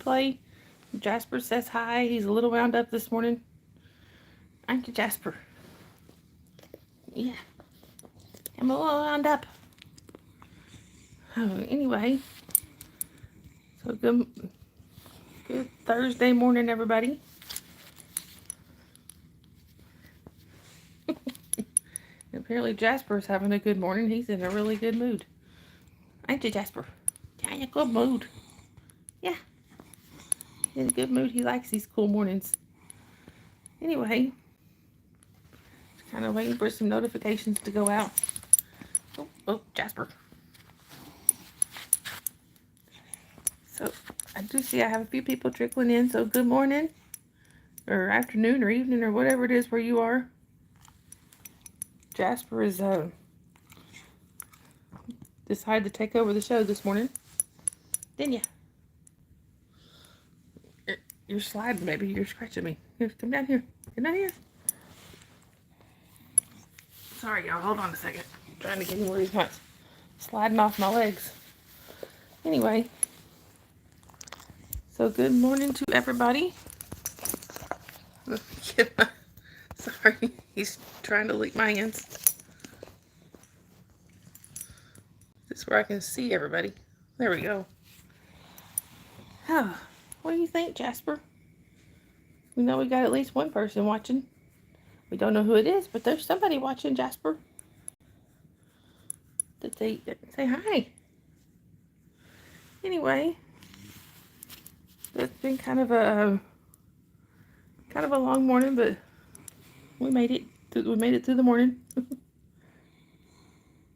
play. Jasper says hi. He's a little wound up this morning. Aren't you, Jasper? Yeah, I'm a little wound up. Oh, anyway, so good Thursday morning, everybody. Apparently Jasper's having a good morning. He's in a really good mood. Ain't you, Jasper? Yeah, in a good mood. Yeah, in a good mood. He likes these cool mornings. Anyway, just kind of waiting for some notifications to go out. Oh, Jasper. So I do see I have a few people trickling in. So good morning, or afternoon, or evening, or whatever it is where you are. Jasper is decided to take over the show this morning, didn't you? You're sliding, baby. You're scratching me. Here, come down here. Come down here. Sorry, y'all. Hold on a second. I'm trying to get him where he's not sliding off my legs. Anyway, so good morning to everybody. Sorry, he's trying to lick my hands. This is where I can see everybody. There we go. What do you think, Jasper? We know we got at least one person watching. We don't know who it is, but there's somebody watching, Jasper. Did they say hi? Anyway, it's been kind of a long morning, but we made it. We made it through the morning.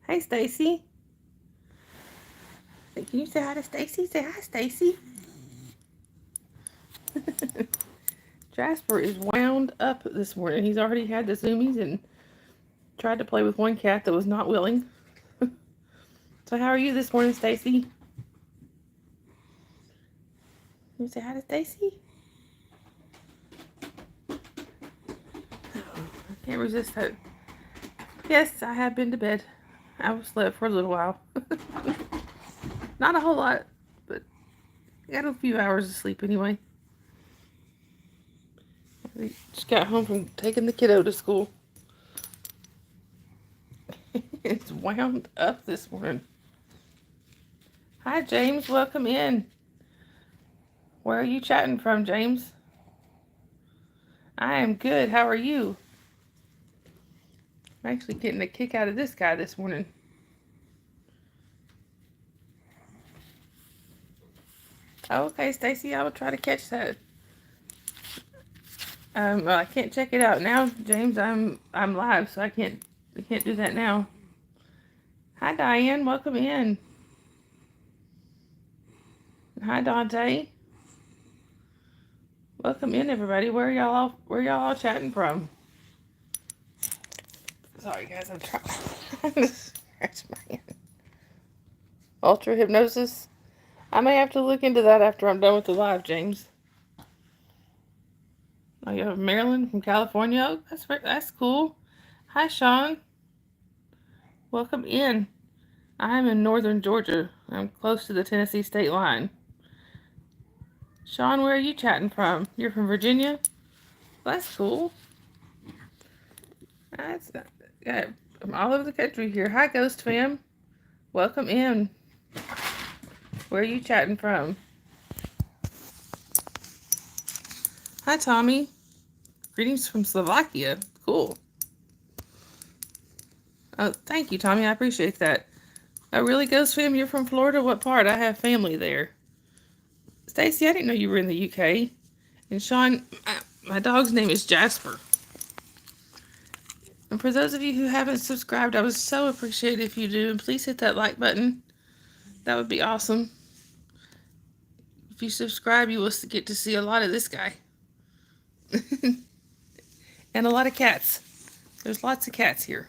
Hey, Stacy. Can you say hi to Stacy? Say hi, Stacy. Jasper is wound up this morning. He's already had the zoomies and tried to play with one cat that was not willing. So how are you this morning, Stacy? Can you say hi to Stacy? I can't resist that. Yes, I have been to bed. I slept for a little while. Not a whole lot, but I got a few hours of sleep anyway. I just got home from taking the kiddo to school. It's wound up this morning. Hi, James. Welcome in. Where are you chatting from, James? I am good. How are you? I'm actually getting a kick out of this guy this morning. Okay, Stacy, I will try to catch that. Well, I can't check it out now, James. I'm live, so I can't do that now. Hi, Diane. Welcome in. Hi, Dante. Welcome in, everybody. Where y'all all chatting from? Sorry, guys. I'm trying to scratch my hand. Ultra hypnosis. I may have to look into that after I'm done with the live, James. Oh, you have Maryland from California. Oh, that's cool. Hi, Sean. Welcome in. I'm in northern Georgia. I'm close to the Tennessee state line. Sean, where are you chatting from? You're from Virginia? That's cool. That's yeah, from all over the country here. Hi, Ghost Fam. Welcome in. Where are you chatting from? Hi, Tommy. Greetings from Slovakia. Cool. Oh, thank you, Tommy. I appreciate that. Oh, really, Ghost Fam? You're from Florida? What part? I have family there. Stacy, I didn't know you were in the UK. And Sean, my dog's name is Jasper. And for those of you who haven't subscribed, I would so appreciate it if you do. And please hit that like button. That would be awesome. If you subscribe, you will get to see a lot of this guy. And a lot of cats. There's lots of cats here.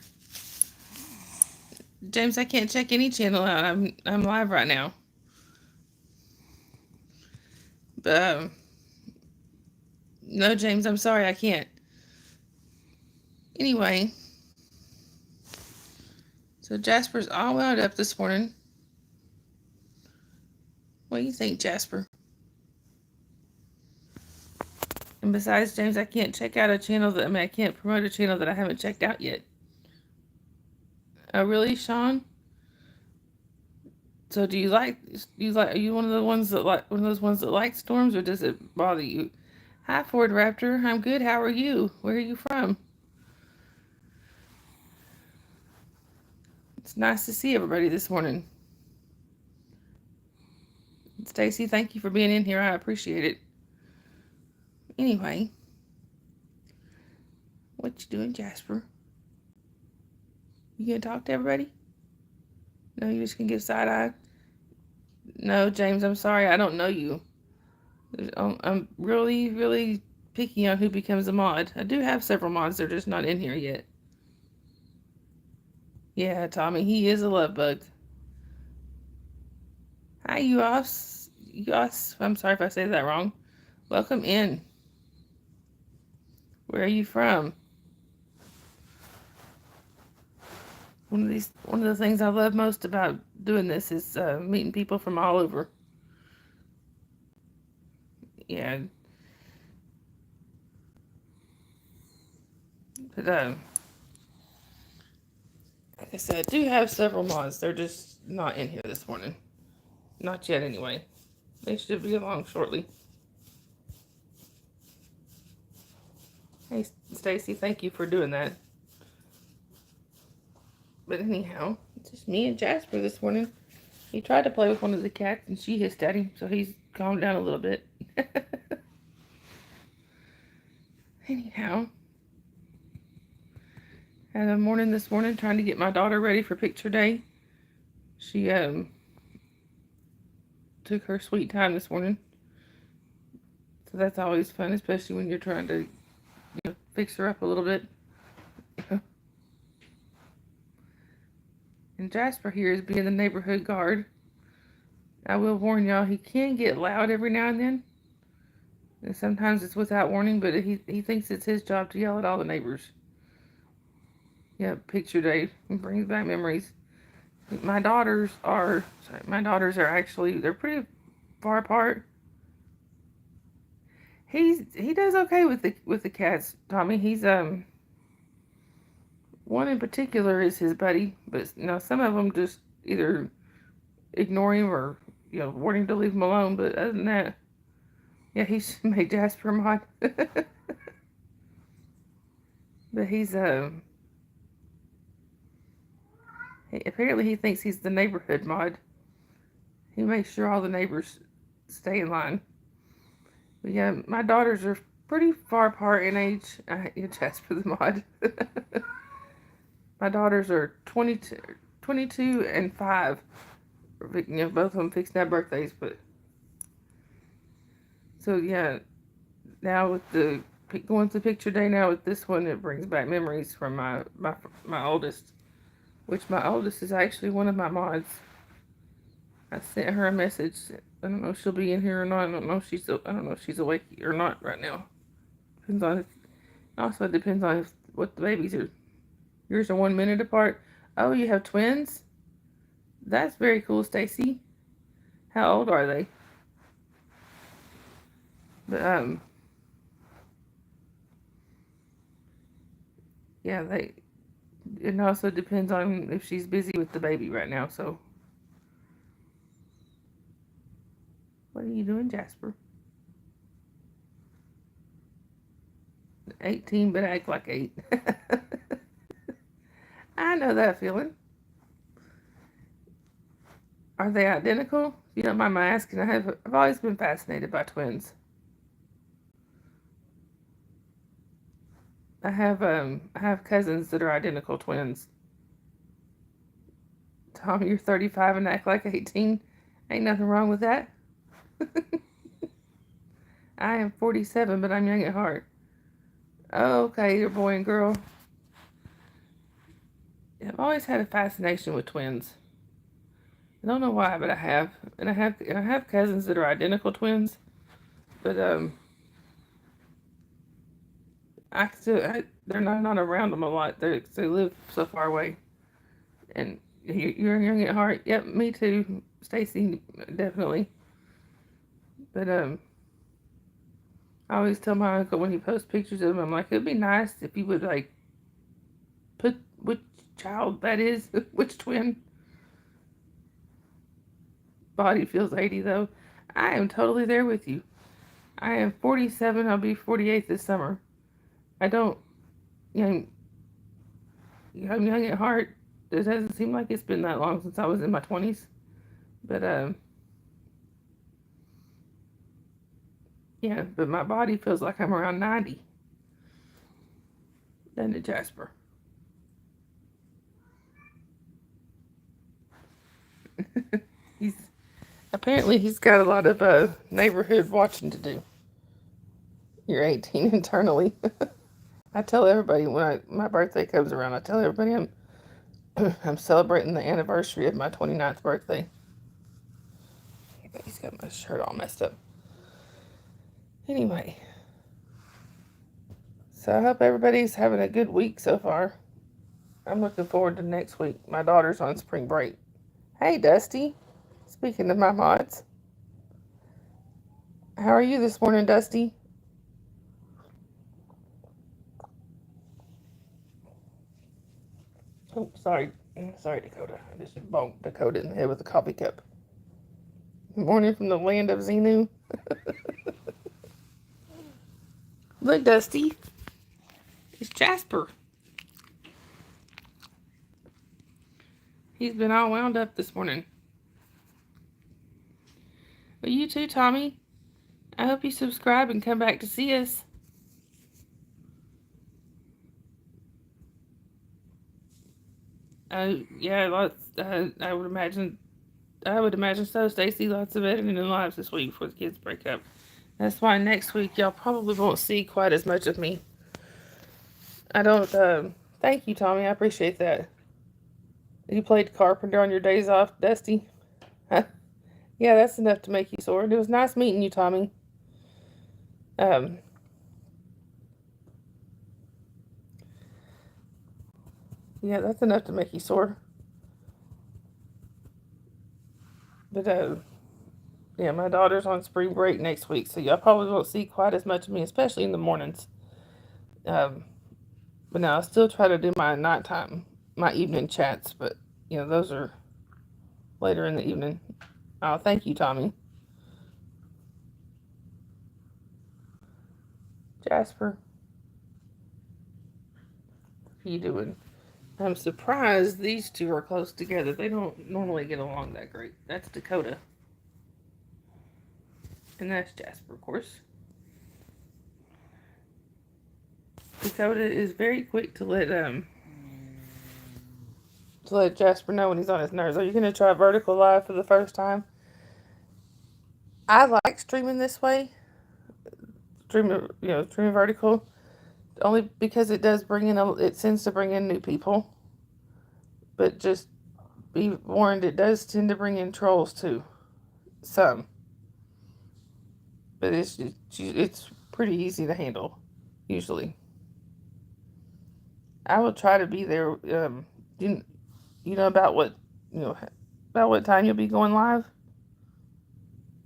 James, I can't check any channel out. I'm live right now. But no, James, I'm sorry, I can't. Anyway, so Jasper's all wound up this morning. What do you think, Jasper? And besides, James, I can't check out a channel I can't promote a channel that I haven't checked out yet. Oh, really, Sean? So are you one of the ones that one of those ones that like storms, or does it bother you? Hi, Ford Raptor. I'm good. How are you? Where are you from? It's nice to see everybody this morning. Stacy, thank you for being in here. I appreciate it. Anyway, what you doing, Jasper? You gonna talk to everybody? No, you just gonna give side eye? No, James, I'm sorry. I don't know you. I'm really, really picky on who becomes a mod. I do have several mods. They're just not in here yet. Yeah, Tommy, he is a love bug. Hi, Uos. Uos, I'm sorry if I say that wrong. Welcome in. Where are you from? One of the things I love most about doing this is meeting people from all over. Yeah. But like I said, I do have several mods. They're just not in here this morning. Not yet, anyway. They should be along shortly. Hey, Stacy, thank you for doing that. But anyhow, it's just me and Jasper this morning. He tried to play with one of the cats, and she hissed at him, so he's calmed down a little bit. Anyhow, had a morning this morning trying to get my daughter ready for picture day. She took her sweet time this morning, so that's always fun, especially when you're trying to fix her up a little bit. And Jasper here is being the neighborhood guard. I will warn y'all, he can get loud every now and then. And sometimes it's without warning, but he thinks it's his job to yell at all the neighbors. Yeah, picture day brings back memories. My daughters are actually, they're pretty far apart. He does okay with the cats, Tommy. He's one in particular is his buddy, but some of them just either ignore him or warn him to leave him alone. But other than that, yeah, he's made Jasper mod. But he's apparently he thinks he's the neighborhood mod. He makes sure all the neighbors stay in line. But yeah, my daughters are pretty far apart in age. Jasper the mod. My daughters are 22 and 5. Both of them fixing to have birthdays, but so yeah. Now with the going to picture day now with this one, it brings back memories from my oldest, which my oldest is actually one of my mods. I sent her a message. I don't know if she'll be in here or not. I don't know if she's awake or not right now. Depends on. Also depends on what the babies are. Yours are 1 minute apart. Oh, you have twins? That's very cool, Stacy. How old are they? But yeah, it also depends on if she's busy with the baby right now. So, what are you doing, Jasper? 18, but act like 8. I know that feeling. Are they identical? If you don't mind my asking, I've always been fascinated by twins. I have cousins that are identical twins. Tom, you're 35 and act like 18. Ain't nothing wrong with that. I am 47, but I'm young at heart. Oh, okay, you're boy and girl. I've always had a fascination with twins. I don't know why, but I have. And I have cousins that are identical twins. But they're not around them a lot. They live so far away. And you're young at heart. Yep, me too, Stacy, definitely. But I always tell my uncle when he posts pictures of him, I'm like, it'd be nice if you would, like, put which child that is, which twin. Body feels 80, though. I am totally there with you. I am 47. I'll be 48 this summer. I don't, you know, I'm young at heart. It doesn't seem like it's been that long since I was in my 20s. But, yeah, but my body feels like I'm around 90. Doesn't it, Jasper? he's Apparently he's got a lot of neighborhood watching to do. You're 18 internally. I tell everybody when my birthday comes around, I tell everybody I'm celebrating the anniversary of my 29th birthday. He's got my shirt all messed up. Anyway, so I hope everybody's having a good week so far. I'm looking forward to next week. My daughter's on spring break. Hey, Dusty. Speaking of my mods, how are you this morning, Dusty? Oh, sorry. Sorry, Dakota. I just bonked Dakota in the head with a coffee cup. Good morning from the land of Xenu. Look, Dusty. It's Jasper. He's been all wound up this morning. Well, you too, Tommy. I hope you subscribe and come back to see us. Yeah, lots. I would imagine. I would imagine so, Stacy. Lots of editing and lives this week before the kids break up. That's why next week y'all probably won't see quite as much of me. I don't. Thank you, Tommy. I appreciate that. You played carpenter on your days off, Dusty. Yeah, that's enough to make you sore. It was nice meeting you, Tommy. Um, yeah, that's enough to make you sore. But yeah, my daughter's on spring break next week, so y'all probably won't see quite as much of me, especially in the mornings. But now I still try to do my nighttime, my evening chats, but those are later in the evening. Oh, thank you, Tommy. Jasper, what are you doing? I'm surprised these two are close together. They don't normally get along that great. That's Dakota. And that's Jasper, of course. Dakota is very quick to let Jasper know when he's on his nerves. Are you going to try vertical live for the first time? I like streaming this way. Streaming vertical. Only because it does it tends to bring in new people. But just be warned, it does tend to bring in trolls too. Some. But it's pretty easy to handle, usually. I will try to be there. You know about what time you'll be going live?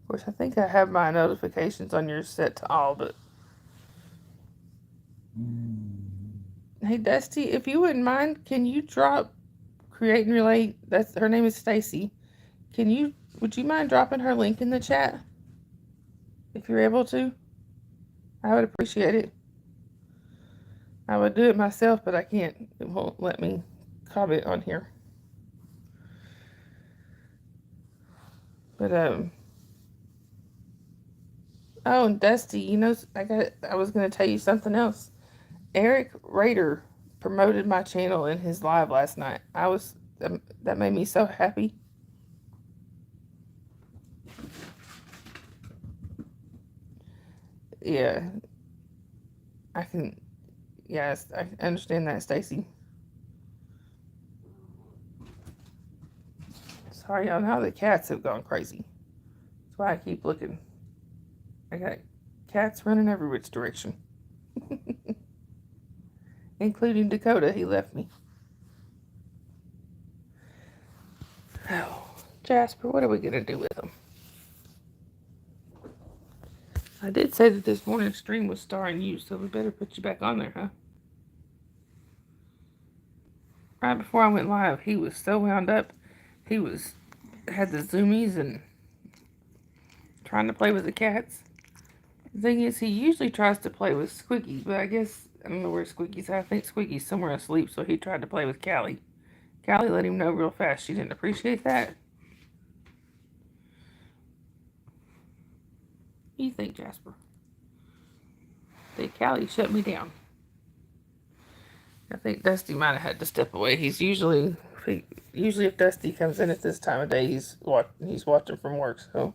Of course, I think I have my notifications on yours set to all, but hey, Dusty, if you wouldn't mind, can you drop Create and Relate? Her name is Stacy. Would you mind dropping her link in the chat? If you're able to, I would appreciate it. I would do it myself, but I can't. It won't let me comment on here. But oh, and Dusty, I was gonna tell you something else. Eric Rader promoted my channel in his live last night. That made me so happy. Yeah, yes, I understand that, Stacy. Sorry, y'all, now the cats have gone crazy. That's why I keep looking. I got cats running every which direction. Including Dakota, he left me. Oh, Jasper, what are we going to do with him? I did say that this morning's stream was starring you, so we better put you back on there, huh? Right before I went live, he was so wound up. He had the zoomies and trying to play with the cats. The thing is, he usually tries to play with Squeaky, but I guess, I don't know where Squeaky's at. I think Squeaky's somewhere asleep, so he tried to play with Callie. Callie let him know real fast she didn't appreciate that. What do you think, Jasper? Callie shut me down. I think Dusty might have had to step away. He's usually if Dusty comes in at this time of day, he's watching from work, so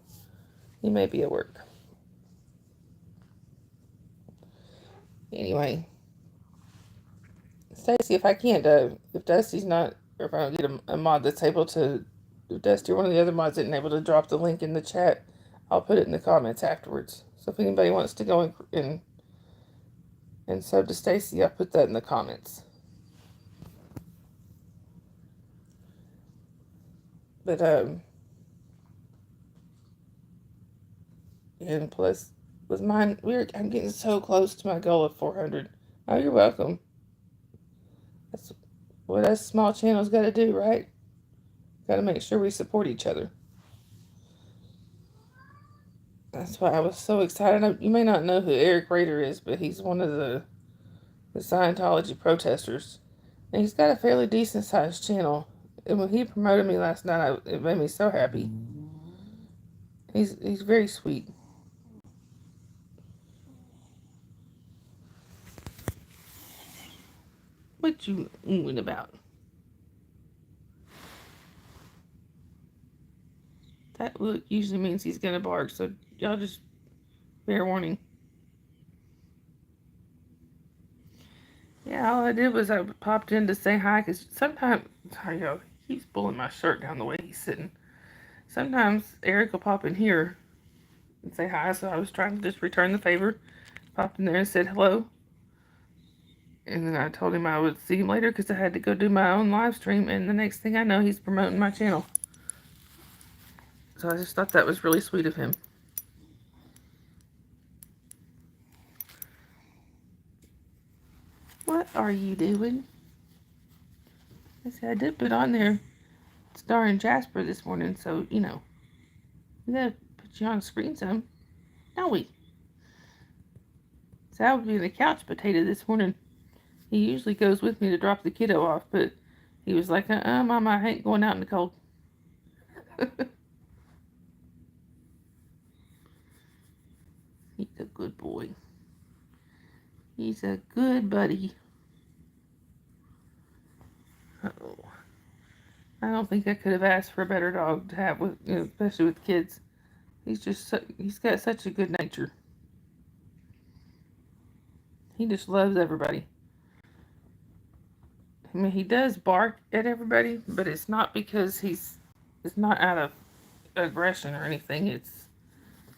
he may be at work. Anyway, Stacy, if Dusty's not, or if I don't get a mod that's able to, if Dusty or one of the other mods isn't able to drop the link in the chat, I'll put it in the comments afterwards. So if anybody wants to go and sub to Stacy, I'll put that in the comments. But and plus with mine, I'm getting so close to my goal of 400. Oh, you're welcome. That's what us small channels got to do, right? Got to make sure we support each other. That's why I was so excited. You may not know who Eric Rader is, but he's one of the Scientology protesters. And he's got a fairly decent sized channel. And when he promoted me last night, it made me so happy. He's very sweet. What you oohing about? That look usually means he's gonna bark, so y'all just fair warning. Yeah, all I did was I popped in to say hi, because sometimes, he keeps pulling my shirt down the way he's sitting. Sometimes Eric will pop in here and say hi, so I was trying to just return the favor. Popped in there and said hello. And then I told him I would see him later because I had to go do my own live stream, and the next thing I know, he's promoting my channel. So I just thought that was really sweet of him. What are you doing? I said, I did put on there starring Jasper this morning, so, we gotta put you on screen some, don't we? So I would be the couch potato this morning. He usually goes with me to drop the kiddo off, but he was like, Mama, I ain't going out in the cold. He's a good boy. He's a good buddy. Uh-oh. I don't think I could have asked for a better dog to have with, especially with kids. He's got such a good nature. He just loves everybody. I mean, he does bark at everybody, but it's not because it's not out of aggression or anything.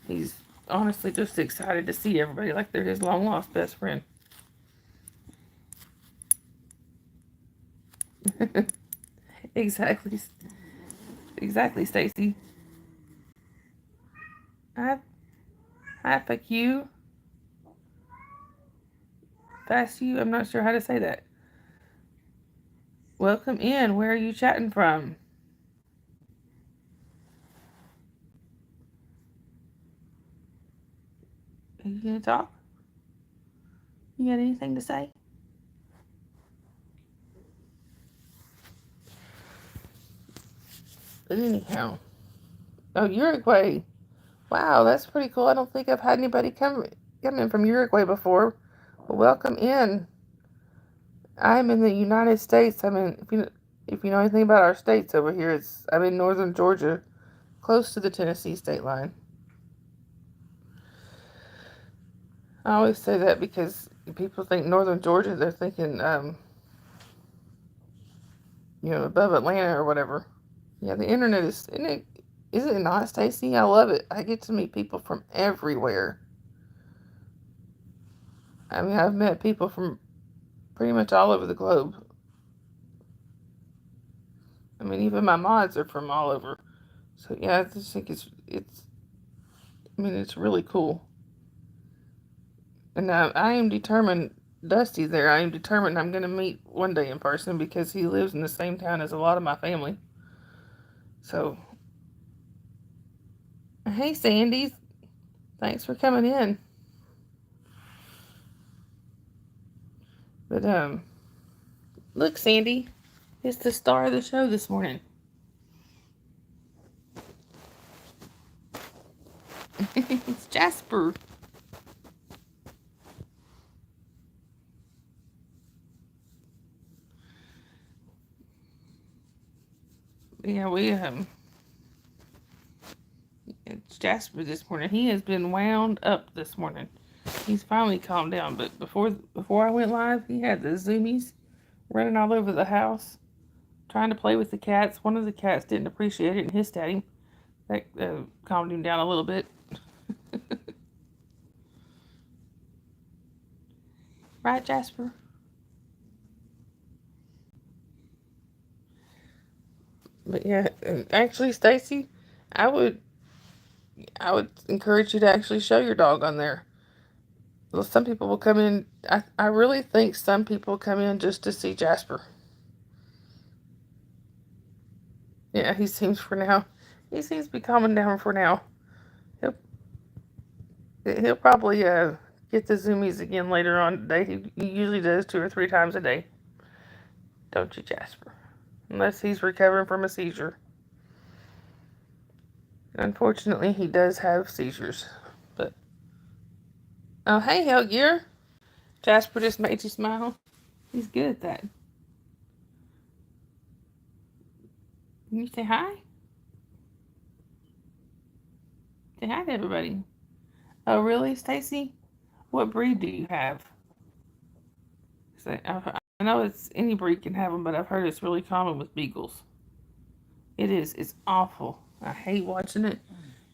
He's honestly just excited to see everybody like they're his long lost best friend. Exactly, Stacy. Hi, fuck you. Fast you. I'm not sure how to say that. Welcome in. Where are you chatting from? Are you gonna talk? You got anything to say? But anyhow, oh, Uruguay. Wow, that's pretty cool. I don't think I've had anybody come in from Uruguay before. Well, welcome in. I'm in the United States. If you know anything about our states over here, I'm in northern Georgia, close to the Tennessee state line. I always say that because people think northern Georgia, they're thinking, above Atlanta or whatever. Yeah, the internet isn't it not, Stacy? I love it. I get to meet people from everywhere. I mean, I've met people from pretty much all over the globe. I mean, even my mods are from all over. So yeah, I just think it's really cool. And I am determined, Dusty's there. I am determined I'm going to meet one day in person because he lives in the same town as a lot of my family. So, hey, Sandy. Thanks for coming in. But, look, Sandy. It's the star of the show this morning. It's Jasper. Yeah, it's Jasper this morning. He has been wound up this morning. He's finally calmed down, but before I went live, he had the zoomies running all over the house, trying to play with the cats. One of the cats didn't appreciate it and hissed at him. That calmed him down a little bit. Right, Jasper? But yeah, actually, Stacy, I would encourage you to actually show your dog on there. Well, some people will come in. I really think some people come in just to see Jasper. Yeah, he seems for now. He seems to be calming down for now. He'll he'll probably get the zoomies again later on today. He usually does 2 or 3 times a day. Don't you, Jasper? Unless he's recovering from a seizure. Unfortunately, he does have seizures. But oh, hey, Hellgear. Jasper just made you smile. He's good at that. Can you say hi? Say hi to everybody. Oh, really, Stacy? What breed do you have? I know it's any breed can have them, but I've heard it's really common with beagles. It is. It's awful. I hate watching it.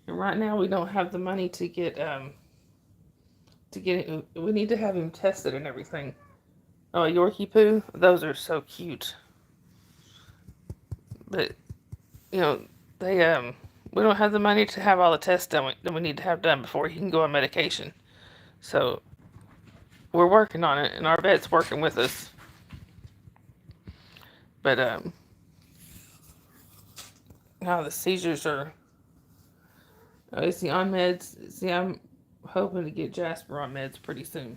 And right now we don't have the money to get it. We need to have him tested and everything. Oh, a Yorkie poo. Those are so cute. But you know they we don't have the money to have all the tests done that we need to have done before he can go on medication. So we're working on it, and our vet's working with us. But now the seizures are. Is he on meds? See, I'm hoping to get Jasper on meds pretty soon.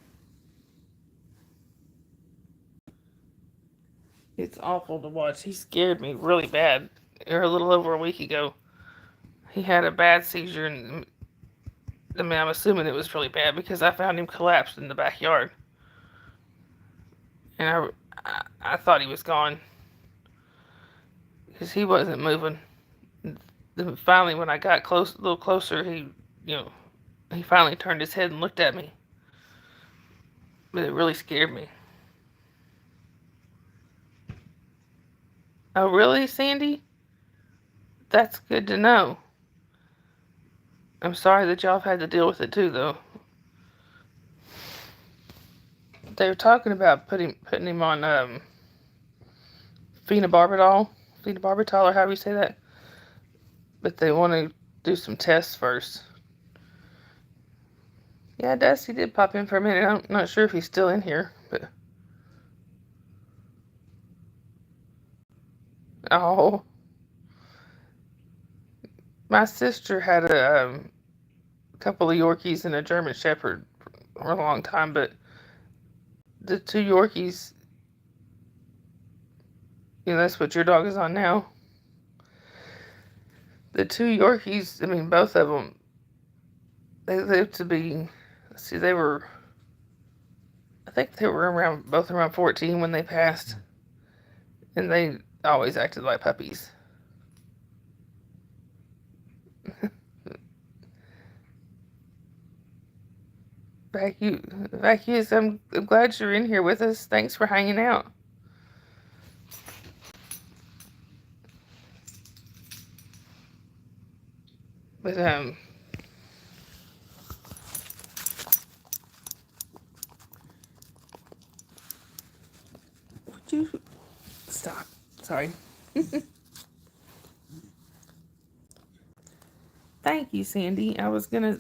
It's awful to watch. He scared me really bad. A little over a week ago, he had a bad seizure, and I mean, I'm assuming it was really bad because I found him collapsed in the backyard, and I thought he was gone because he wasn't moving. Then finally, when I got a little closer, he finally turned his head and looked at me. But it really scared me. Oh, really, Sandy? That's good to know. I'm sorry that y'all have had to deal with it too, though. They were talking about putting him on phenobarbital, or however you say that. But they want to do some tests first. Yeah, Dusty did pop in for a minute. I'm not sure if he's still in here, but oh, my sister had a couple of Yorkies and a German Shepherd for a long time, but the 2 Yorkies, that's what your dog is on now. The 2 Yorkies, I mean, both of them, they lived to be, see, I think they were both around 14 when they passed, and they always acted like puppies. Vacuous, I'm glad you're in here with us. Thanks for hanging out. But would you stop? Sorry. Thank you, Sandy. I was gonna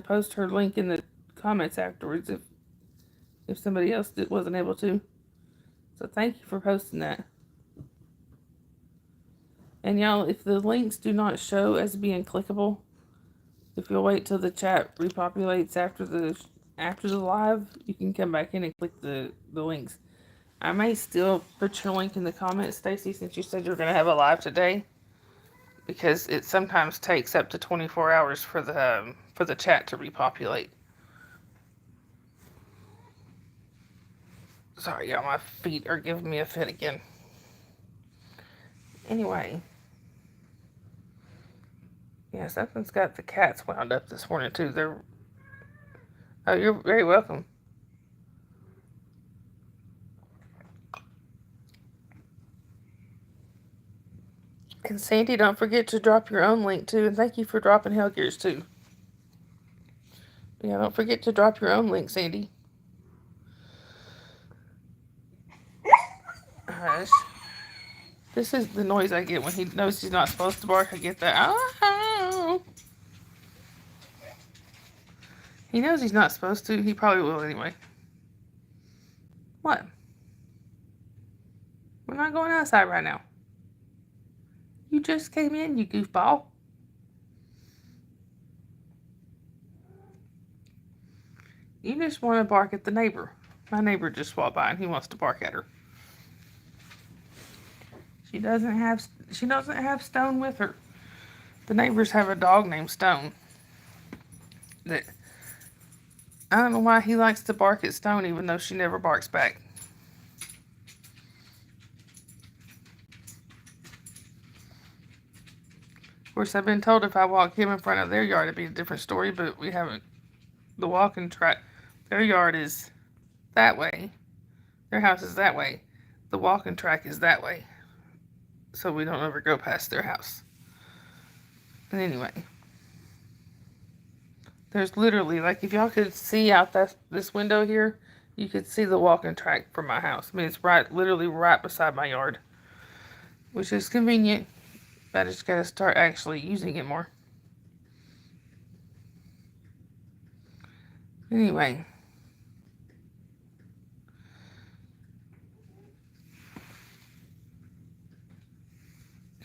post her link in the comments afterwards if somebody else wasn't able to. So thank you for posting that. And y'all, if the links do not show as being clickable, if you'll wait till the chat repopulates after the live, you can come back in and click the links. I may still put your link in the comments, Stacy, since you said you're going to have a live today, because it sometimes takes up to 24 hours for the chat to repopulate. Sorry, y'all, my feet are giving me a fit again. Anyway. Yeah, something's got the cats wound up this morning, too. Oh, you're very welcome. And Sandy, don't forget to drop your own link, too. And thank you for dropping Hellgears, too. Yeah, don't forget to drop your own link, Sandy. Hush. This is the noise I get when he knows he's not supposed to bark. I get that. Oh. He knows he's not supposed to. He probably will anyway. What? We're not going outside right now. You just came in, you goofball. You just want to bark at the neighbor. My neighbor just walked by and he wants to bark at her. She doesn't have Stone with her. The neighbors have a dog named Stone. That I don't know why he likes to bark at Stone even though she never barks back. Of course, I've been told if I walk him in front of their yard, it'd be a different story, but we haven't. The walking track, their yard is that way. Their house is that way. The walking track is that way. So we don't ever go past their house. And anyway, there's literally, like, if y'all could see out this window here, you could see the walking track from my house. I mean, it's literally right beside my yard, which is convenient. But I just got to start actually using it more. Anyway.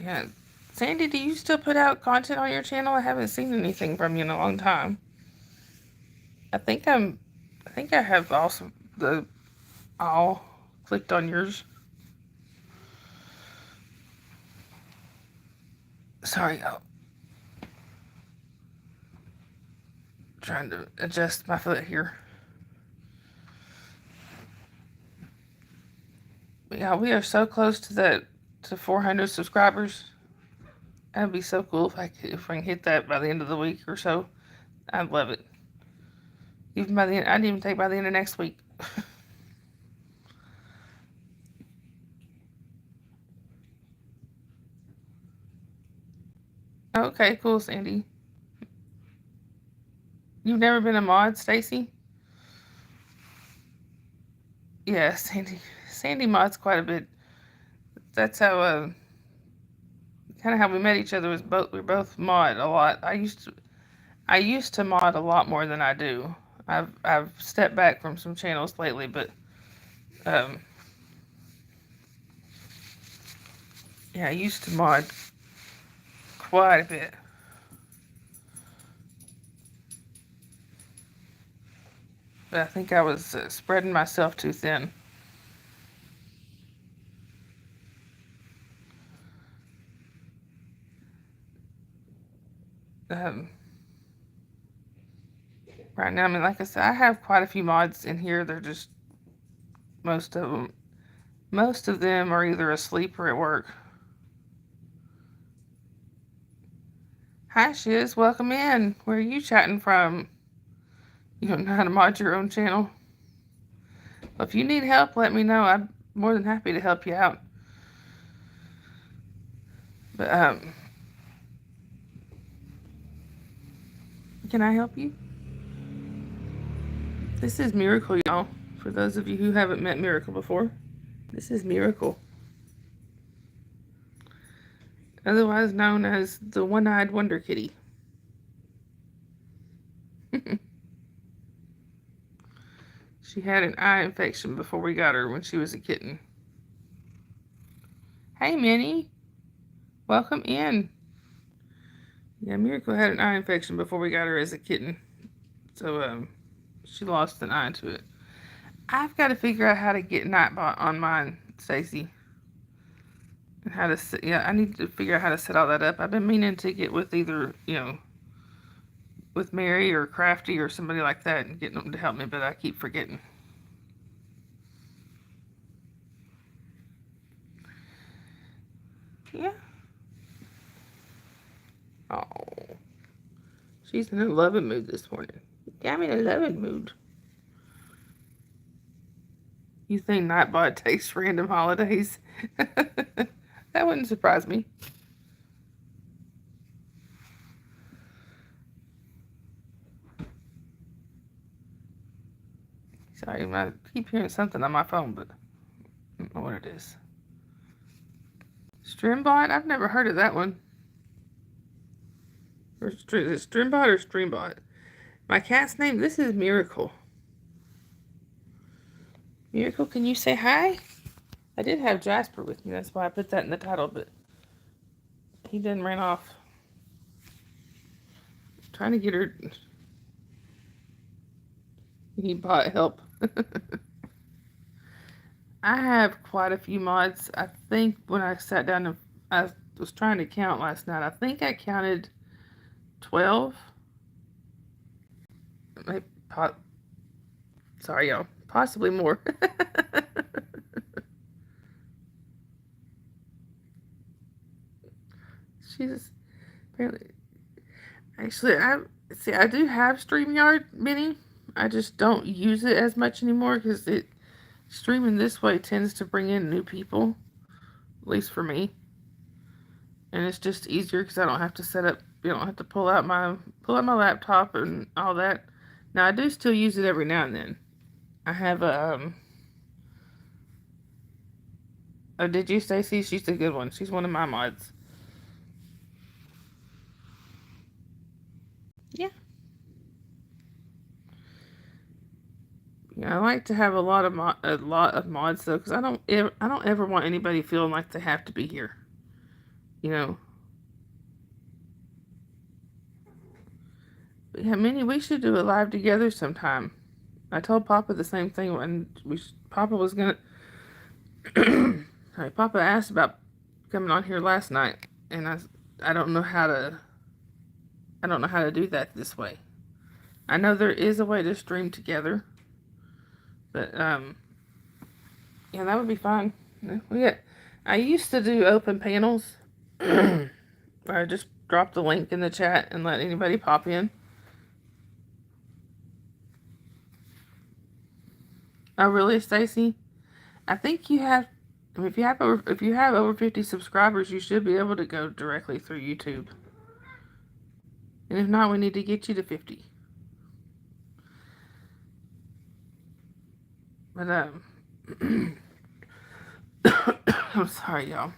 Yeah. Sandy, do you still put out content on your channel? I haven't seen anything from you in a long time. I think I have also all clicked on yours. Sorry, trying to adjust my foot here. But yeah, we are so close to 400 subscribers. That'd be so cool if I can hit that by the end of the week or so. I'd love it. Even by the end, I'd even take by the end of next week. Okay, cool, Sandy. You've never been a mod, Stacy? Yeah, Sandy mods quite a bit. That's how kind of how we met each other. We're both mod a lot. I used to mod a lot more than I do. I've stepped back from some channels lately, but yeah, I used to mod quite a bit. But I think I was spreading myself too thin. Right now, I mean, like I said, I have quite a few mods in here. They're just most of them are either asleep or at work. Hi, Shiz. Welcome in. Where are you chatting from? You don't know how to mod your own channel? Well, if you need help, let me know. I'm more than happy to help you out. But, can I help you? This is Miracle, y'all. For those of you who haven't met Miracle before, this is Miracle. Otherwise known as the One-Eyed Wonder Kitty. She had an eye infection before we got her when she was a kitten. Hey, Minnie. Welcome in. Yeah, Miracle had an eye infection before we got her as a kitten. So, she lost an eye to it. I've got to figure out how to get Nightbot on mine, Stacy. And how to, yeah, I need to figure out how to set all that up. I've been meaning to get with either, with Mary or Crafty or somebody like that and getting them to help me, but I keep forgetting. Yeah. Oh. She's in a loving mood this morning. Yeah, I'm in a loving mood. You think Nightbot takes random holidays? That wouldn't surprise me. Sorry, I keep hearing something on my phone, but I don't know what it is. Strimbot? I've never heard of that one. Or is it Strimbot or Streambot? My cat's name, this is Miracle. Miracle, can you say hi? I did have Jasper with me, that's why I put that in the title, but he didn't run off. I'm trying to get her. He bought help. I have quite a few mods. I think when I sat down and I was trying to count last night, I think I counted 12. Maybe, sorry, y'all. Possibly more. She's apparently. Actually, I do have StreamYard Mini. I just don't use it as much anymore because streaming this way tends to bring in new people, at least for me. And it's just easier because I don't have to set up. You don't have to pull out my laptop and all that. Now I do still use it every now and then. I have a oh, did you, Stacy? She's a good one. She's one of my mods. Yeah. Yeah, I like to have a lot of mods though, because I don't ever want anybody feeling like they have to be here. You know. But yeah, Minnie, we should do a live together sometime. I told Papa the same thing when Papa was gonna. Sorry, Papa asked about coming on here last night, and I don't know how to do that this way. I know there is a way to stream together, but yeah, that would be fine. Yeah, I used to do open panels. Where I just drop the link in the chat and let anybody pop in. Oh, really, Stacy? I think you have. I mean, if you have over 50 subscribers, you should be able to go directly through YouTube. And if not, we need to get you to 50. But I'm sorry, y'all.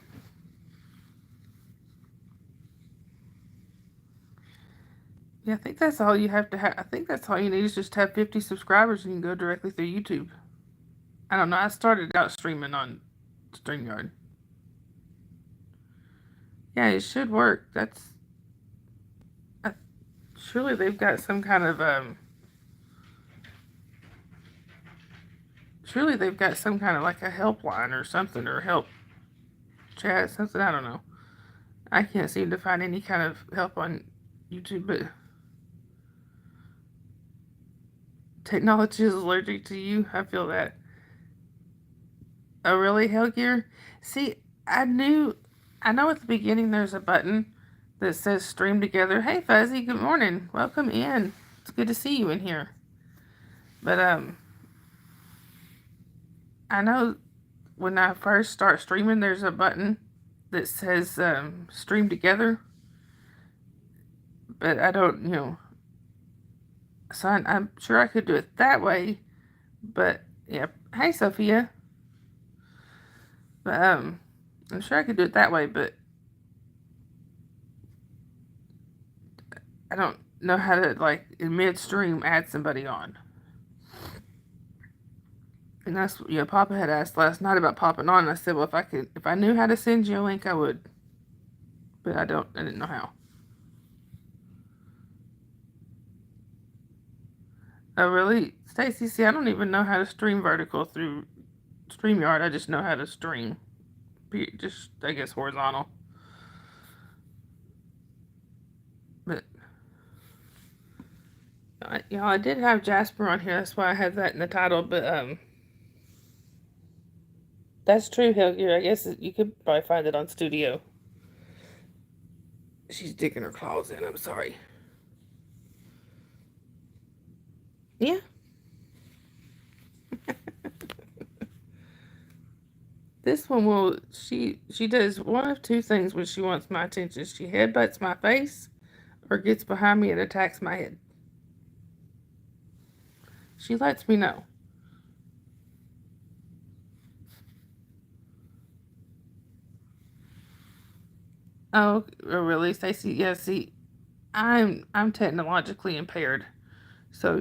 Yeah, I think that's all you have to have. I think that's all you need is just have 50 subscribers and you can go directly through YouTube. I don't know. I started out streaming on StreamYard. Yeah, it should work. Surely they've got some kind of surely they've got some kind of like a helpline or something, or help chat, something. I don't know. I can't seem to find any kind of help on YouTube, but technology is allergic to you. I feel that. Oh, really, Hellgear? See, I know at the beginning there's a button that says stream together. Hey, Fuzzy, good morning. Welcome in. It's good to see you in here. But, I know when I first start streaming, there's a button that says stream together. But I don't, so I'm sure I could do it that way. But, yeah. Hey, Sophia. But, I'm sure I could do it that way, but I don't know how to, like, in midstream add somebody on. And that's, Papa had asked last night about popping on, and I said, well, if I knew how to send you a link, I would. But I didn't know how. Oh, really? Stacy, see, I don't even know how to stream vertical through StreamYard. I just know how to stream. Just, I guess, horizontal. But, I did have Jasper on here. That's why I had that in the title. But, that's true, Helgier. I guess you could probably find it on Studio. She's digging her claws in. I'm sorry. Yeah. This one she does one of two things when she wants my attention. She headbutts my face or gets behind me and attacks my head. She lets me know. Oh, really, Stacy? Yeah, see, I'm technologically impaired. So,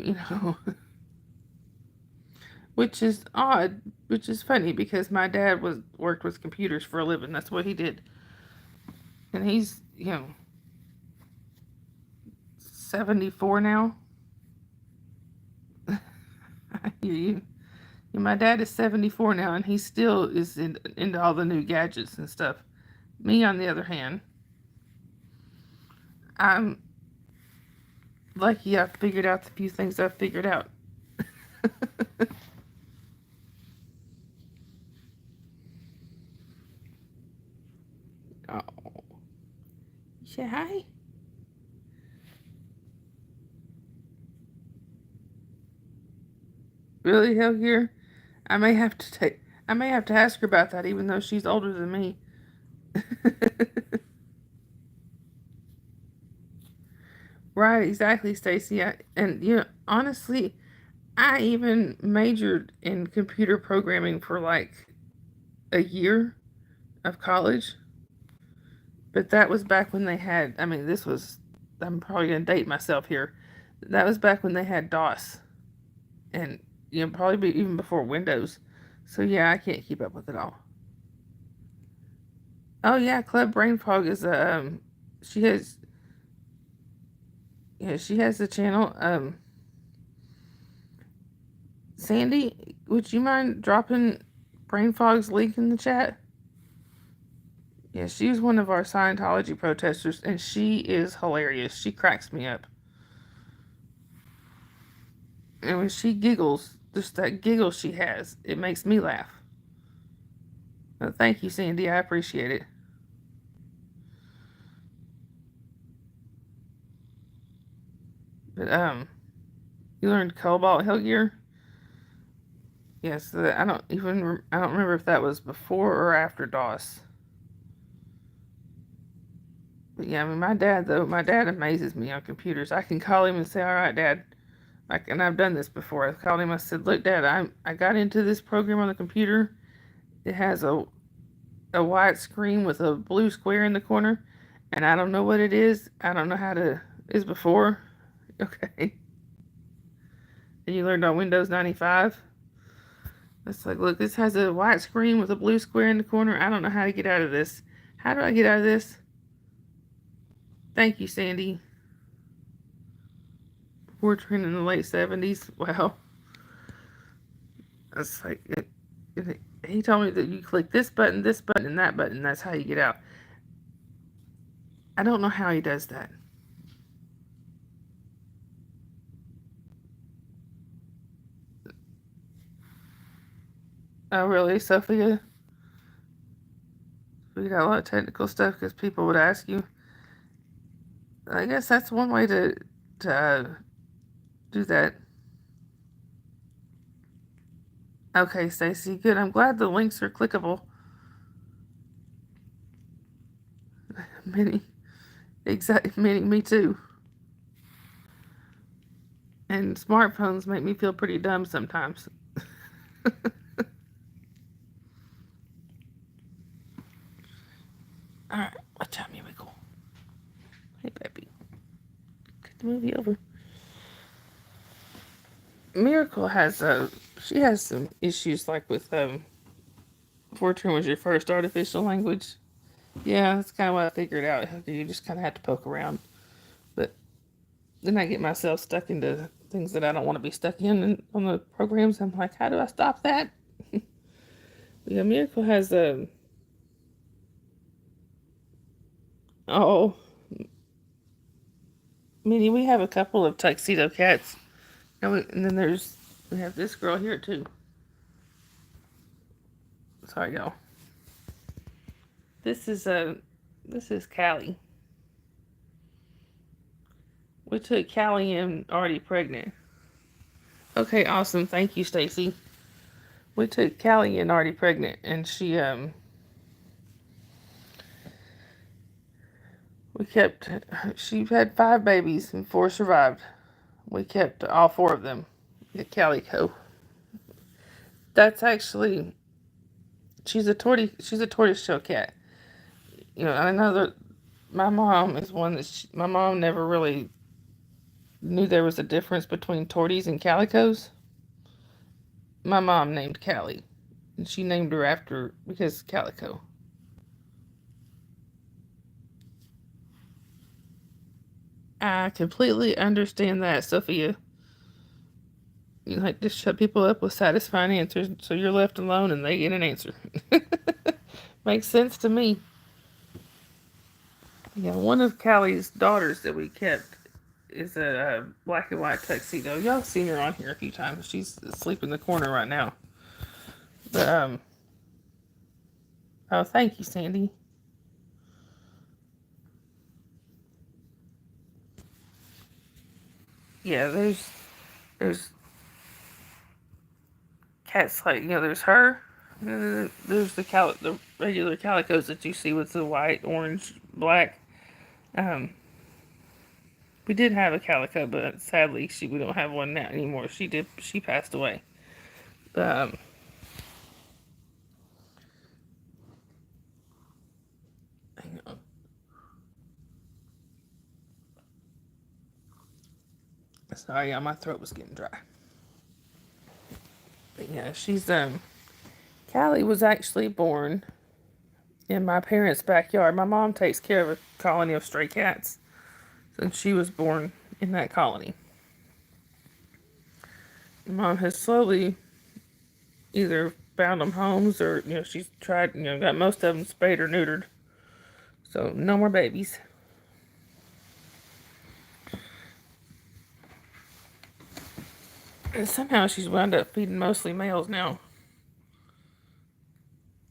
which is odd, which is funny because my dad worked with computers for a living. That's what he did. And he's, 74 now. you, my dad is 74 now, and he still is into all the new gadgets and stuff. Me, on the other hand, I'm lucky I've figured out the few things I've figured out. Oh, say hi. Really, hell here? I may have to ask her about that, even though she's older than me. Right, exactly, Stacy. And honestly, I even majored in computer programming for like a year of college. But that was back when they had, I mean, I'm probably going to date myself here. That was back when they had DOS. And, probably even before Windows. So, yeah, I can't keep up with it all. Oh, yeah, Club Brain Fog is she has, she has the channel. Sandy, would you mind dropping Brain Fog's link in the chat? Yeah, she's one of our Scientology protesters, and she is hilarious. She cracks me up. And when she giggles, just that giggle she has, it makes me laugh. Well, thank you, Sandy. I appreciate it. But you learned Cobalt Hellgear? Yes. I don't remember if that was before or after DOS. But yeah, I mean, my dad amazes me on computers. I can call him and say, "All right, Dad." And I've done this before. I called him. I said, "Look, Dad, I got into this program on the computer. It has a white screen with a blue square in the corner, and I don't know what it is. I don't know how to is before." Okay. And you learned on Windows 95. It's like, look, this has a white screen with a blue square in the corner. I don't know how to get out of this. How do I get out of this? Thank you, Sandy. Fortran in the late 70s. Wow. That's like he told me that you click this button, and that button. That's how you get out. I don't know how he does that. Oh, really, Sophia? We got a lot of technical stuff because people would ask you. I guess that's one way to do that. Okay, Stacy, good. I'm glad the links are clickable. Many, me too. And smartphones make me feel pretty dumb sometimes. All right, what time you wiggle? Hey, baby, get the movie over. Miracle has she has some issues like with Fortran was your first artificial language. Yeah, that's kind of what I figured out. You just kind of have to poke around, but then I get myself stuck into things that I don't want to be stuck in and on the programs. I'm like, how do I stop that? Yeah, Miracle has a oh, Minnie. We have a couple of tuxedo cats, and then we have this girl here too. Sorry, y'all. This is this is Callie. We took Callie in already pregnant. Okay, awesome. Thank you, Stacy. We took Callie in already pregnant, and she had 5 babies and 4 survived. We kept all 4 of them at Calico. That's actually she's a tortoiseshell cat. You know, I know that my mom is one that my mom never really knew there was a difference between torties and calicos. My mom named Callie, and she named her after because calico. I completely understand that, Sophia. You like to shut people up with satisfying answers so you're left alone and they get an answer. Makes sense to me. Yeah, one of Callie's daughters that we kept is a black and white tuxedo. Y'all seen her on here a few times. She's asleep in the corner right now. But oh, thank you, Sandy. Yeah, there's cats like there's her. There's the regular calicos that you see with the white, orange, black. Um, we did have a calico, but sadly we don't have one now anymore. She passed away. But hang on. Sorry, yeah, my throat was getting dry. But yeah, Callie was actually born in my parents' backyard. My mom takes care of a colony of stray cats, and she was born in that colony. Mom has slowly either found them homes or she's tried got most of them spayed or neutered. So no more babies. And somehow she's wound up feeding mostly males now.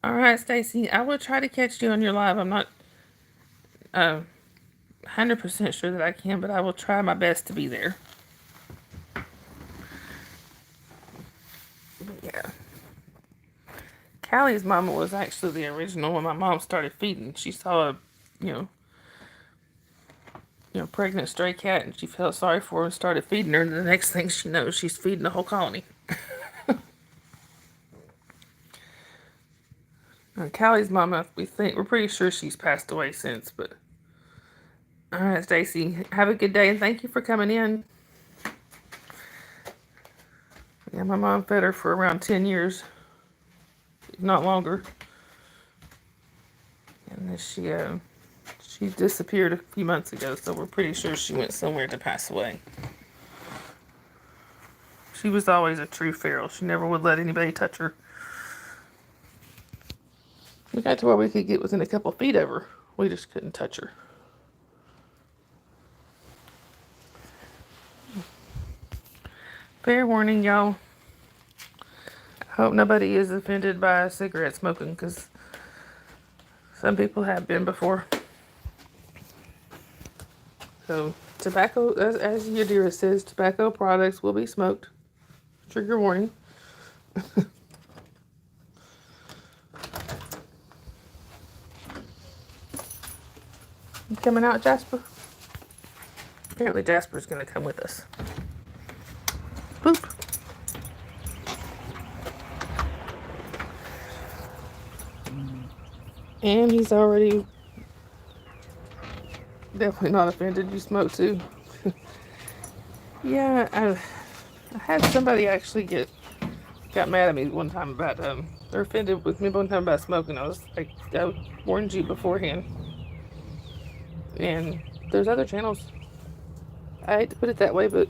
All right, Stacy, I will try to catch you on your live. I'm not 100% sure that I can, but I will try my best to be there. But yeah. Callie's mama was actually the original when my mom started feeding. She saw a, pregnant stray cat, and she felt sorry for her and started feeding her. And the next thing she knows, she's feeding the whole colony. Callie's mama, we're pretty sure she's passed away since. But all right, Stacy, have a good day, and thank you for coming in. Yeah, my mom fed her for around 10 years, if not longer. And then she disappeared a few months ago, so we're pretty sure she went somewhere to pass away. She was always a true feral. She never would let anybody touch her. We got to where we could get within a couple feet of her. We just couldn't touch her. Fair warning, y'all. I hope nobody is offended by cigarette smoking, because some people have been before. So, tobacco, as Yadira says, tobacco products will be smoked. Trigger warning. You coming out, Jasper? Apparently Jasper's going to come with us. Boop. And he's already definitely not offended. You smoke too. Yeah, I had somebody actually got mad at me one time about they're offended with me one time about smoking. I was like, I warned you beforehand. And there's other channels. I hate to put it that way, but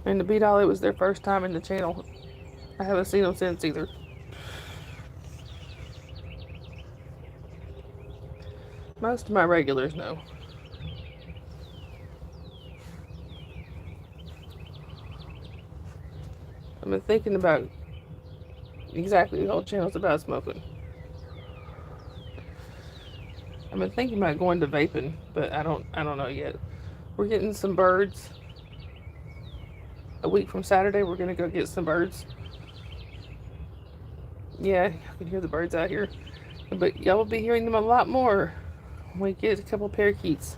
and to beat all, it was their first time in the channel. I haven't seen them since either. Most of my regulars know. I've been thinking about exactly the whole channel's about smoking. I've been thinking about going to vaping, but I don't know yet. We're getting some birds. A week from Saturday, we're gonna go get some birds. Yeah, I can hear the birds out here. But y'all will be hearing them a lot more when we get a couple parakeets.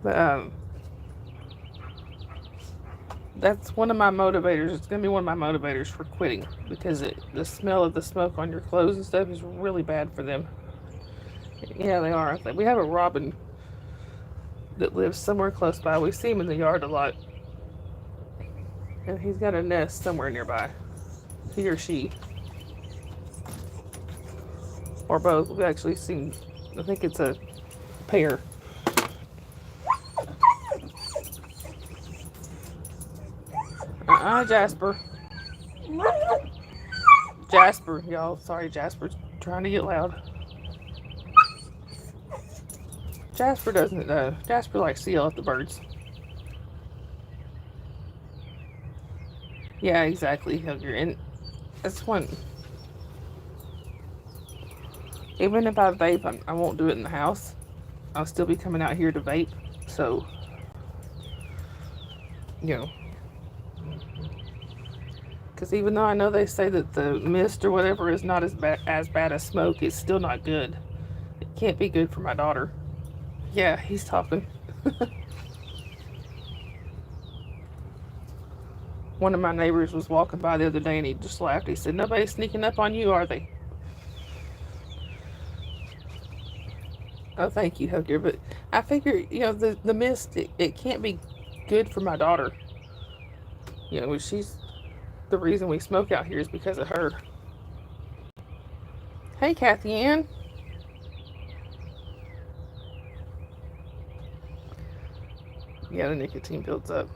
But that's one of my motivators. It's gonna be one of my motivators for quitting because the smell of the smoke on your clothes and stuff is really bad for them. Yeah, they are. We have a robin that lives somewhere close by. We see him in the yard a lot, and he's got a nest somewhere nearby. He or she, or both. We've actually seen. I think it's a pair. Jasper. Jasper, y'all. Sorry, Jasper's trying to get loud. Jasper doesn't. Jasper likes to yell at the birds. Yeah, exactly, Hugger. And that's one. Even if I vape, I won't do it in the house. I'll still be coming out here to vape. So, you know. Because even though I know they say that the mist or whatever is not as bad as smoke, it's still not good. It can't be good for my daughter. Yeah, he's talking. One of my neighbors was walking by the other day and he just laughed. He said, "Nobody's sneaking up on you, are they?" Oh, thank you, Hooker. But I figure, the mist, it can't be good for my daughter. She's the reason we smoke out here is because of her. Hey, Kathy Ann. Yeah, the nicotine builds up.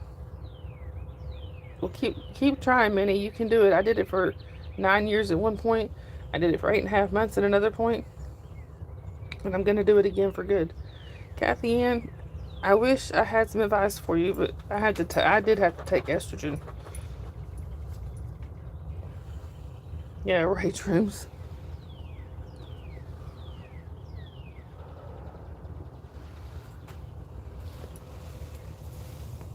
Well, keep trying, Minnie. You can do it. I did it for 9 years at one point. I did it for 8.5 months at another point. And I'm going to do it again for good. Kathy Ann, I wish I had some advice for you, but I did have to take estrogen. Yeah, rage rooms.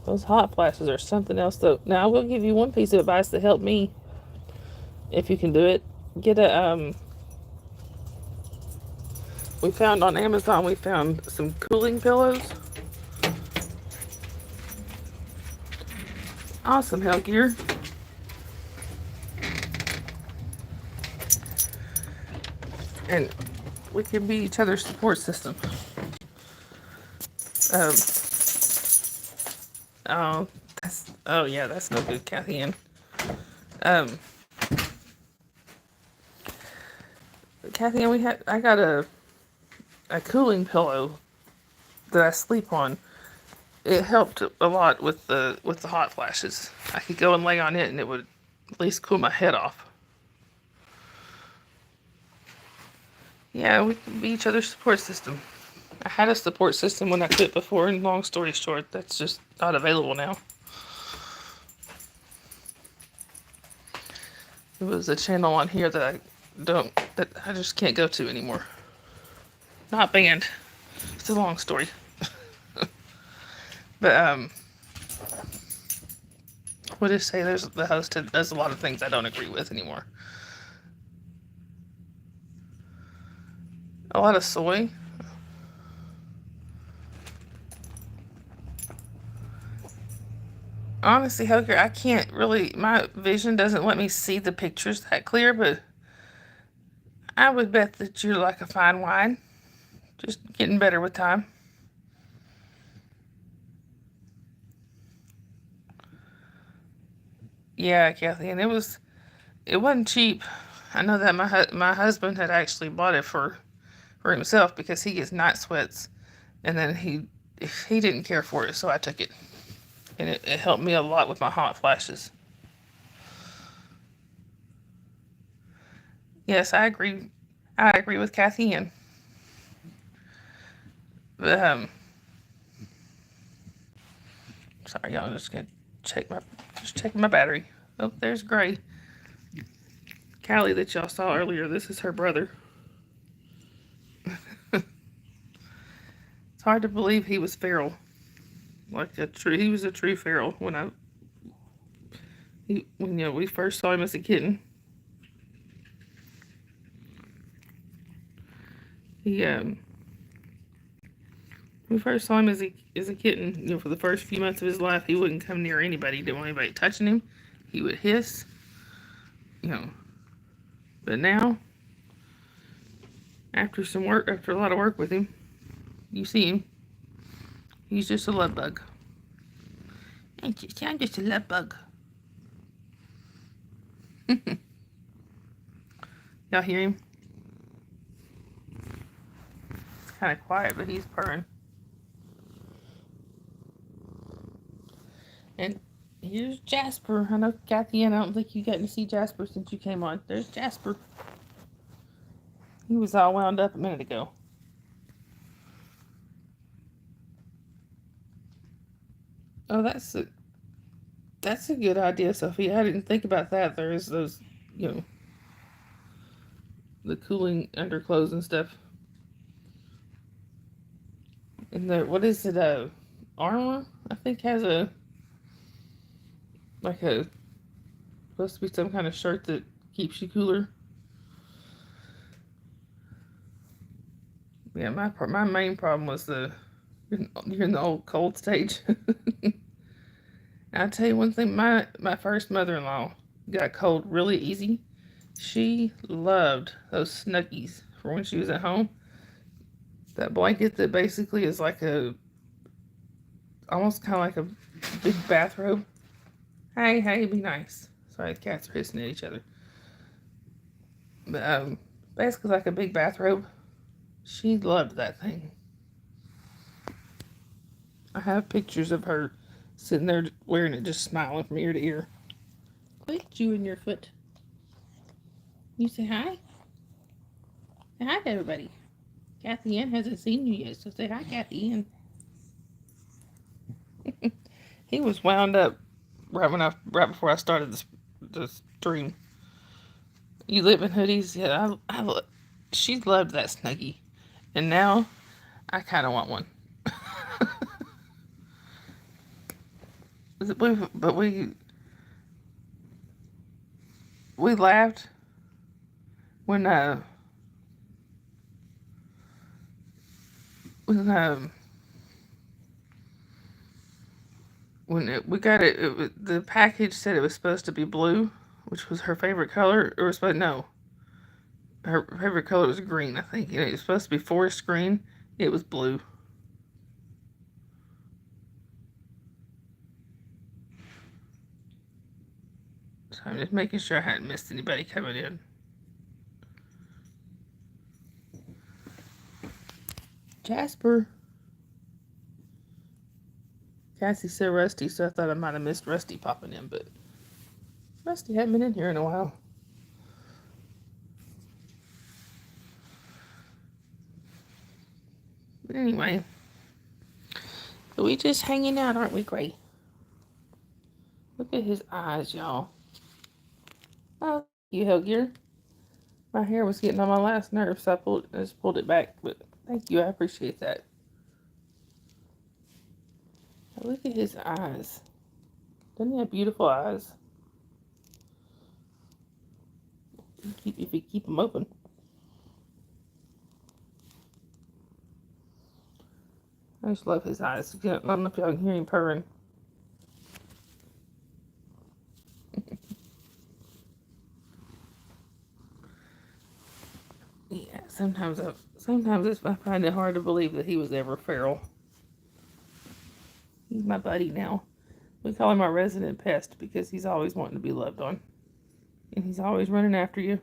Those hot flashes are something else, though. Now, I will give you one piece of advice to help me, if you can do it. Get we found on Amazon, we found some cooling pillows. Awesome, Hellgear. And we can be each other's support system. Yeah, that's no good, Kathy Ann. Kathy Ann, I got a cooling pillow that I sleep on. It helped a lot with the hot flashes. I could go and lay on it and it would at least cool my head off. Yeah, we can be each other's support system. I had a support system when I quit before, and long story short, that's just not available now. It was a channel on here that I just can't go to anymore. Not banned. It's a long story. But we'll just say the host does a lot of things I don't agree with anymore. A lot of soy. Honestly, Hooker, I can't really, my vision doesn't let me see the pictures that clear, but I would bet that you're like a fine wine, just getting better with time. Yeah, Kathy, and it wasn't cheap. I know that my husband had actually bought it for himself because he gets night sweats, and then he didn't care for it, so I took it, and it helped me a lot with my hot flashes. Yes, I agree. I agree with Kathy Ann. Um, Sorry, y'all. Just gonna check my battery. Oh, there's Gray. Callie that y'all saw earlier. This is her brother. It's hard to believe he was feral. He was a true feral when we first saw him as a kitten. He we first saw him as a kitten. For the first few months of his life, he wouldn't come near anybody. He didn't want anybody touching him. He would hiss. You know, but now, after a lot of work with him, you see him. He's just a love bug. I'm just a love bug. Y'all hear him? It's kind of quiet, but he's purring. And here's Jasper. I know, Kathy, and I don't think you got to see Jasper since you came on. There's Jasper. He was all wound up a minute ago. Oh, that's a good idea, Sophie. I didn't think about that. There is those, you know, the cooling underclothes and stuff. And what is it? Armor, I think, has a supposed to be some kind of shirt that keeps you cooler. Yeah, my main problem was you're in the old cold stage. I'll tell you one thing. My first mother-in-law got cold really easy. She loved those Snuggies for when she was at home. That blanket that basically is like almost kind of like a big bathrobe. Hey, be nice. Sorry, the cats are hissing at each other. But basically like a big bathrobe. She loved that thing. I have pictures of her sitting there wearing it, just smiling from ear to ear. Look at you and your foot. You say hi? Say hi to everybody. Kathy Ann hasn't seen you yet, so say hi, Kathy Ann. He was wound up right before I started this stream. You live in hoodies? Yeah, she loved that Snuggie, and now I kind of want one. But we laughed when when we got the package said it was supposed to be blue, which was her favorite color. Or was supposed no, her favorite color was green. I think it was supposed to be forest green. It was blue. So I'm just making sure I hadn't missed anybody coming in. Jasper. Cassie said Rusty, so I thought I might have missed Rusty popping in, but Rusty hadn't been in here in a while. But anyway, we just hanging out, aren't we, Gray? Look at his eyes, y'all. Oh, you Helgier. My hair was getting on my last nerve, so I just pulled it back. But thank you, I appreciate that. Look at his eyes. Doesn't he have beautiful eyes? If you keep them open. I just love his eyes. I don't know if y'all can hear him purring. Sometimes I find it hard to believe that he was ever feral. He's my buddy now. We call him our resident pest because he's always wanting to be loved on. And he's always running after you,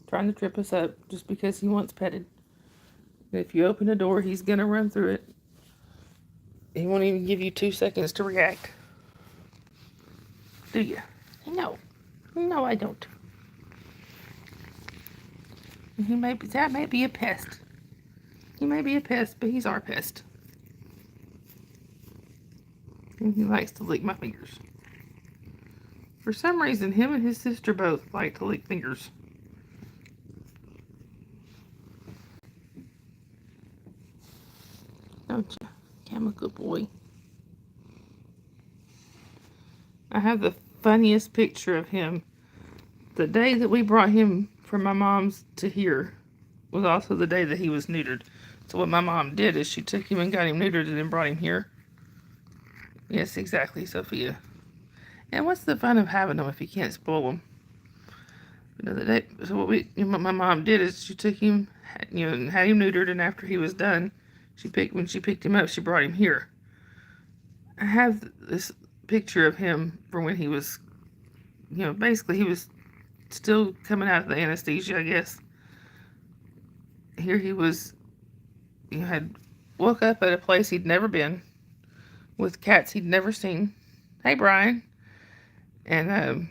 trying to trip us up just because he wants petted. And if you open a door, he's going to run through it. He won't even give you 2 seconds to react. Do you? No. No, I don't. That may be a pest. He may be a pest, but he's our pest. And he likes to lick my fingers. For some reason, him and his sister both like to lick fingers. Don't you? I'm a good boy. I have the funniest picture of him. The day that we brought him from my mom's to here was also the day that he was neutered. So what my mom did is she took him and got him neutered and then brought him here. Yes, exactly, Sophia. And what's the fun of having them if you can't spoil them? So what my mom did is she took him, and had him neutered, and after he was done, when she picked him up, she brought him here. I have this picture of him from when he was, basically he was still coming out of the anesthesia, I guess. Here he was, had woke up at a place he'd never been, with cats he'd never seen. Hey, Brian. And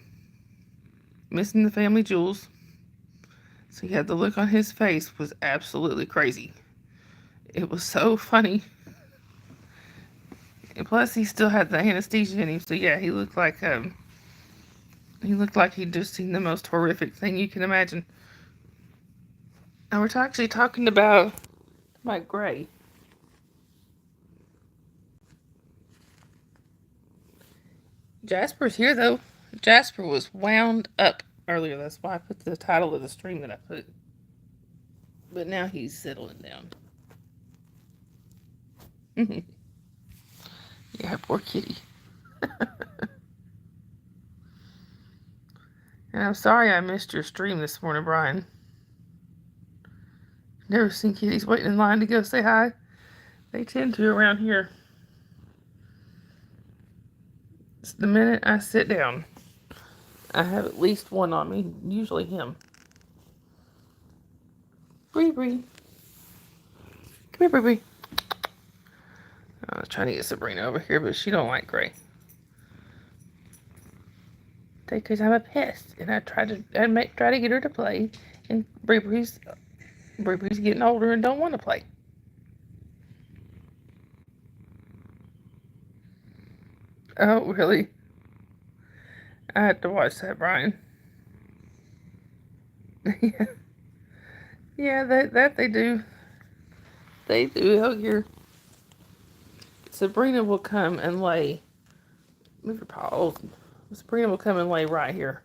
missing the family jewels. So he had the look on his face was absolutely crazy. It was so funny. And plus he still had the anesthesia in him, so yeah, he looked like he'd just seen the most horrific thing you can imagine. And we're actually talking about my Gray. Jasper's here though. Jasper was wound up earlier. That's why I put the title of the stream that I put. But now he's settling down. Yeah, poor kitty. And I'm sorry I missed your stream this morning, Brian. Never seen kitties waiting in line to go say hi. They tend to around here. It's the minute I sit down, I have at least one on me, usually him. Bree Bree. Come here, Bree Bree. I was trying to get Sabrina over here, but she don't like Gray. Because I'm a pest, and I try to get her to play, and Bree Bree's getting older and don't want to play. Oh, really? I had to watch that, Brian. Yeah, that they do. They do. Oh, here. Sabrina will come and lay. Move your paws. Sabrina will come and lay right here.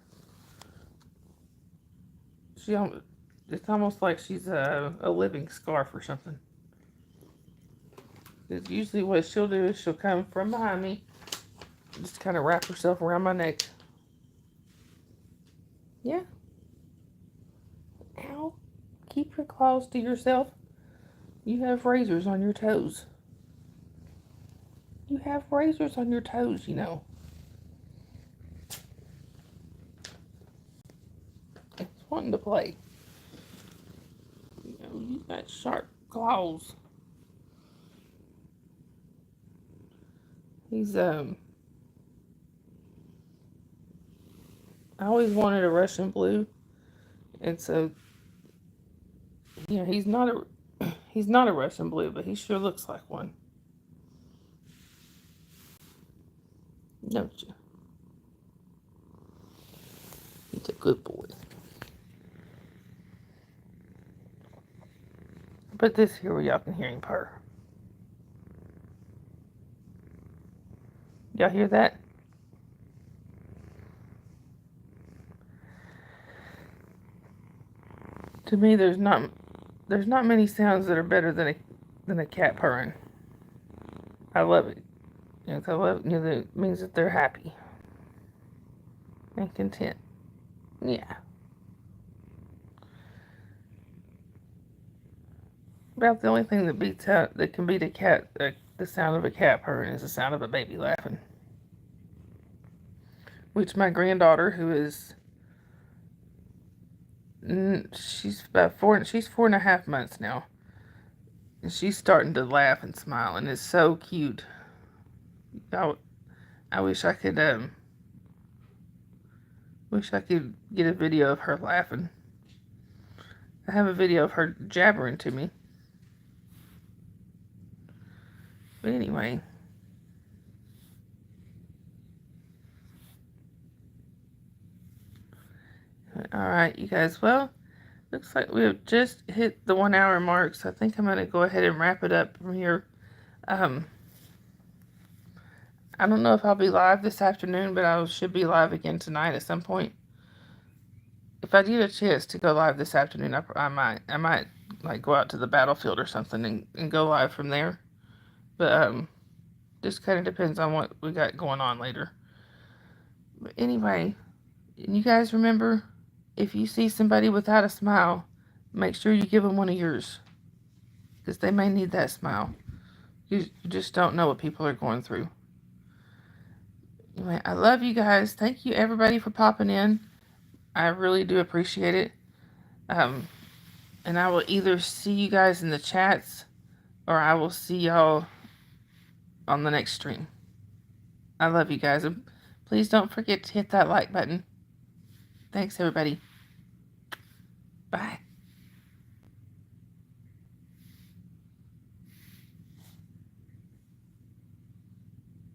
It's almost like she's a living scarf or something. It's usually what she'll do is she'll come from behind me, just kind of wrap herself around my neck. Yeah. Ow. Keep your claws to yourself. You have razors on your toes. You have razors on your toes, you know. It's wanting to play. You got sharp claws. He's I always wanted a Russian blue, and so he's not a Russian blue, but he sure looks like one. Don't you? He's a good boy. Put this here where y'all can hear him purr. Y'all hear that? To me, there's not many sounds that are better than a cat purring. I love it. I love it means that they're happy and content. Yeah. About the only thing that beats out, that can beat a cat, the sound of a cat purring, is the sound of a baby laughing. Which my granddaughter, who is, she's about she's 4.5 months now. And she's starting to laugh and smile, and it's so cute. I wish I could get a video of her laughing. I have a video of her jabbering to me. But anyway. Alright, you guys. Well, looks like we have just hit the 1 hour mark, so I think I'm going to go ahead and wrap it up from here. I don't know if I'll be live this afternoon, but I should be live again tonight at some point. If I get a chance to go live this afternoon, I might like go out to the battlefield or something and go live from there. But just kind of depends on what we got going on later. But anyway, you guys remember, if you see somebody without a smile, make sure you give them one of yours, because they may need that smile. You just don't know what people are going through. Anyway, I love you guys. Thank you everybody for popping in. I really do appreciate it. And I will either see you guys in the chats, or I will see y'all on the next stream. I love you guys. And please don't forget to hit that like button. Thanks, everybody. Bye.